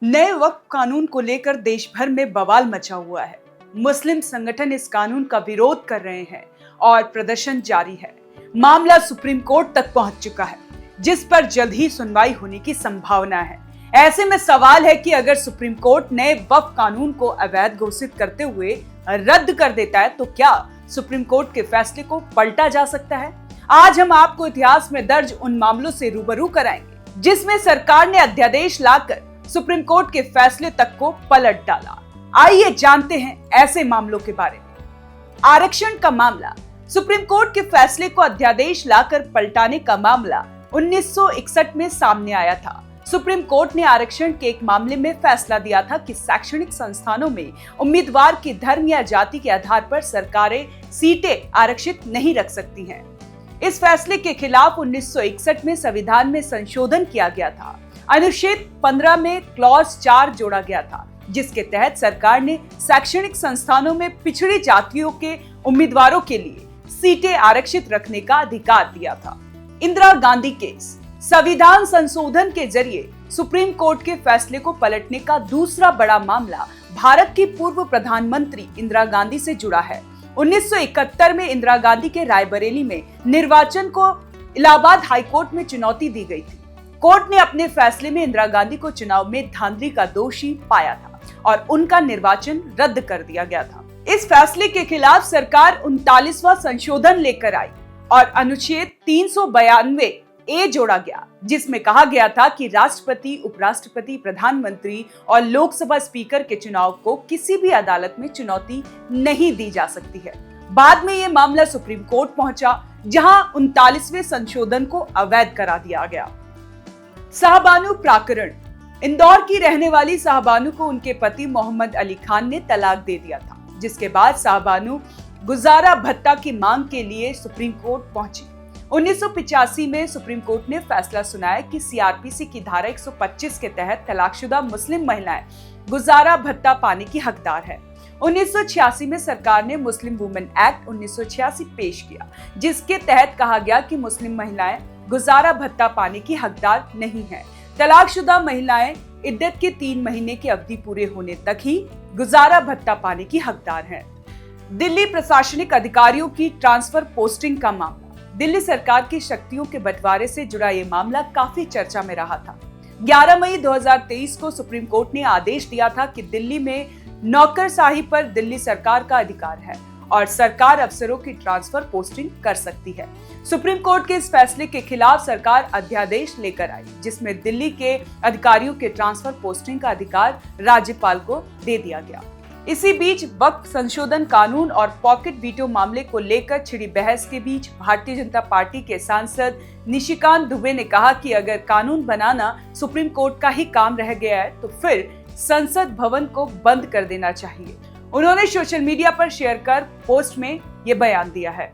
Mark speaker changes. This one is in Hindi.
Speaker 1: नए वक्फ कानून को लेकर देश भर में बवाल मचा हुआ है। मुस्लिम संगठन इस कानून का विरोध कर रहे हैं और प्रदर्शन जारी है। मामला सुप्रीम कोर्ट तक पहुंच चुका है, जिस पर जल्द ही सुनवाई होने की संभावना है। ऐसे में सवाल है कि अगर सुप्रीम कोर्ट नए वक्फ कानून को अवैध घोषित करते हुए रद्द कर देता है, तो क्या सुप्रीम कोर्ट के फैसले को पलटा जा सकता है? आज हम आपको इतिहास में दर्ज उन मामलों से रूबरू कराएंगे जिसमें सरकार ने अध्यादेश लाकर सुप्रीम कोर्ट के फैसले तक को पलट डाला। आइए जानते हैं ऐसे मामलों के बारे में। आरक्षण का मामला। सुप्रीम कोर्ट के फैसले को अध्यादेश लाकर पलटाने का मामला 1961 में सामने आया था। सुप्रीम कोर्ट ने आरक्षण के एक मामले में फैसला दिया था कि शैक्षणिक संस्थानों में उम्मीदवार की धर्म या जाति के आधार पर सरकारें सीटें आरक्षित नहीं रख सकती हैं। इस फैसले के खिलाफ 1961 में संविधान में संशोधन किया गया था। अनुच्छेद 15 में क्लॉज 4 जोड़ा गया था, जिसके तहत सरकार ने शैक्षणिक संस्थानों में पिछड़ी जातियों के उम्मीदवारों के लिए सीटें आरक्षित रखने का अधिकार दिया था। इंदिरा गांधी केस। संविधान संशोधन के जरिए सुप्रीम कोर्ट के फैसले को पलटने का दूसरा बड़ा मामला भारत की पूर्व प्रधानमंत्री इंदिरा गांधी से जुड़ा है। 1971 में इंदिरा गांधी के रायबरेली में निर्वाचन को इलाहाबाद हाईकोर्ट में चुनौती दी गई थी। कोर्ट ने अपने फैसले में इंदिरा गांधी को चुनाव में धांधली का दोषी पाया था और उनका निर्वाचन रद्द कर दिया गया था। इस फैसले के खिलाफ सरकार 39वां संशोधन लेकर आई और अनुच्छेद 392 ए जोड़ा गया, जिसमें कहा गया था कि राष्ट्रपति, उपराष्ट्रपति, प्रधानमंत्री और लोकसभा स्पीकर के चुनाव को किसी भी अदालत में चुनौती नहीं दी जा सकती है। बाद में यह मामला सुप्रीम कोर्ट पहुंचा, जहां 39वें संशोधन को अवैध करा दिया गया। शाहबानू प्रकरण। इंदौर की रहने वाली शाहबानू को उनके पति मोहम्मद अली खान ने तलाक दे दिया था, जिसके बाद शाहबानू गुजारा भत्ता की मांग के लिए सुप्रीम कोर्ट पहुंची। 1985 में सुप्रीम कोर्ट ने फैसला सुनाया कि सीआरपीसी की धारा 125 के तहत तलाकशुदा मुस्लिम महिलाएं गुजारा भत्ता पाने की हकदार है। 1986 में सरकार ने मुस्लिम वुमेन एक्ट 1986 पेश किया, जिसके तहत कहा गया कि मुस्लिम महिलाएं गुजारा भत्ता पाने की हकदार नहीं है। तलाकशुदा महिलाएं इद्दत के 3 महीने की अवधि पूरे होने तक ही गुजारा भत्ता पाने की हकदार हैं। दिल्ली प्रशासनिक अधिकारियों की ट्रांसफर पोस्टिंग का मामला। दिल्ली सरकार की शक्तियों के बंटवारे से जुड़ा ये मामला काफी चर्चा में रहा था। 11 मई 2023 को सुप्रीम कोर्ट ने आदेश दिया था कि दिल्ली में नौकरशाही पर दिल्ली सरकार का अधिकार है और सरकार अफसरों की ट्रांसफर पोस्टिंग कर सकती है। सुप्रीम कोर्ट के इस फैसले के खिलाफ सरकार अध्यादेश लेकर आई, जिसमें दिल्ली के अधिकारियों के ट्रांसफर पोस्टिंग का अधिकार राज्यपाल को दे दिया गया। इसी बीच वक्फ संशोधन कानून और पॉकेट वीटो मामले को लेकर छिड़ी बहस के बीच भारतीय जनता पार्टी के सांसद निशिकांत दुबे ने कहा कि अगर कानून बनाना सुप्रीम कोर्ट का ही काम रह गया है, तो फिर संसद भवन को बंद कर देना चाहिए। उन्होंने सोशल मीडिया पर शेयर कर पोस्ट में ये बयान दिया है।